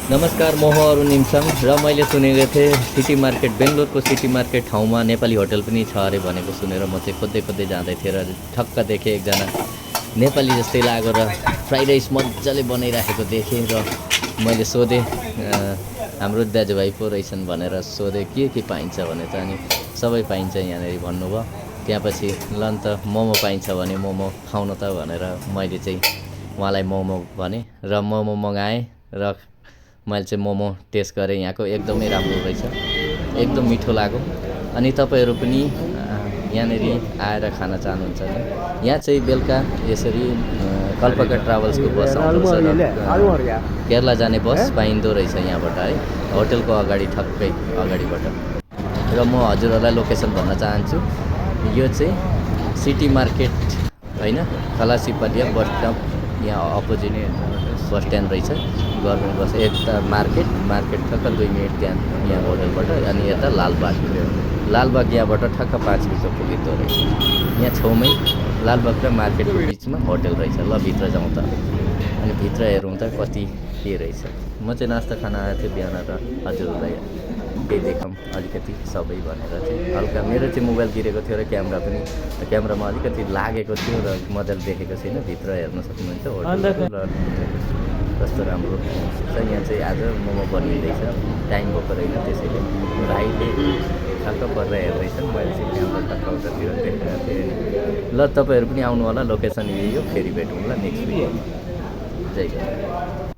नमस्कार, म हो अरुण निम्सङ र मैले सुनेको थिएँ सिटी मार्केट बेङ्गलोरको सिटी मार्केट ठाउँमा नेपाली होटल पनि छ अरे भनेको सुनेर म चाहिँ खोज्दै खोज्दै जाँदै थिएँ र ठक्क देखेँ एकजना नेपाली जस्तै लाग्यो र फ्राइड राइस मजाले बनाइराखेको देखेँ र मैले सोधेँ हाम्रो दाजुभाइ पो रहेछन् भनेर सोधेँ के पाइन्छ भने त अनि सबै पाइन्छ यहाँनिर भन्नुभयो। त्यहाँपछि ल नि त मोमो पाइन्छ भने मोमो खाउन त भनेर मैले चाहिँ उहाँलाई मोमो भनेँ र मोमो मगाएँ र मैले चाहिँ मोमो टेस्ट गरेँ। यहाँको एकदमै राम्रो रहेछ, एकदम मिठो लाग्यो। अनि तपाईँहरू पनि यहाँनिर आएर खान चाहनुहुन्छ भने यहाँ चाहिँ बेलुका यसरी कल्पका ट्राभल्सको बस आउँदो रहेछ र केरला जाने बस पाइँदो रहेछ यहाँबाट है, होटलको अगाडि ठक्कै अगाडिबाट। र म हजुरहरूलाई लोकेसन भन्न चाहन्छु, यो चाहिँ सिटी मार्केट होइन, खलासीपलिया बस स्टप यहाँ अपोजिट बस स्ट्यान्ड रहेछ गभर्मेन्ट बस। यता मार्केट ठक्क 2 मिनट त्यहाँ यहाँ होटलबाट। अनि यता लालबाग यहाँबाट ठक्क 5 मिनटको पुगिँदो रहेछ। यहाँ छेउमै लालबाग र मार्केटको बिचमा होटल रहेछ। ल भित्र जाउँ त, अनि भित्र हेरौँ त कति के रहेछ। म चाहिँ नास्ता खान आएको थिएँ बिहान र हजुरहरूलाई केही देखाउँ अलिकति सबै भनेर चाहिँ हल्का मेरो चाहिँ मोबाइल गिरेको थियो र क्यामेरामा अलिकति लागेको थियो र मजाले देखेको छैन। भित्र हेर्न सक्नुहुन्छ होटल र कस्तो राम्रो छ। यहाँ चाहिँ आज मोमो बनिँदैछ, टाइम भएको रहेन त्यसैले भाइले ठक्क परेर हेर्दैछन्। मैले चाहिँ क्यामेरा टक्क उतातिर देखाएको थिएँ। ल तपाईँहरू पनि आउनु होला, लोकेसन यही हो। फेरि भेटौँला नेक्स्ट भिडियोमा। जय हिन्द।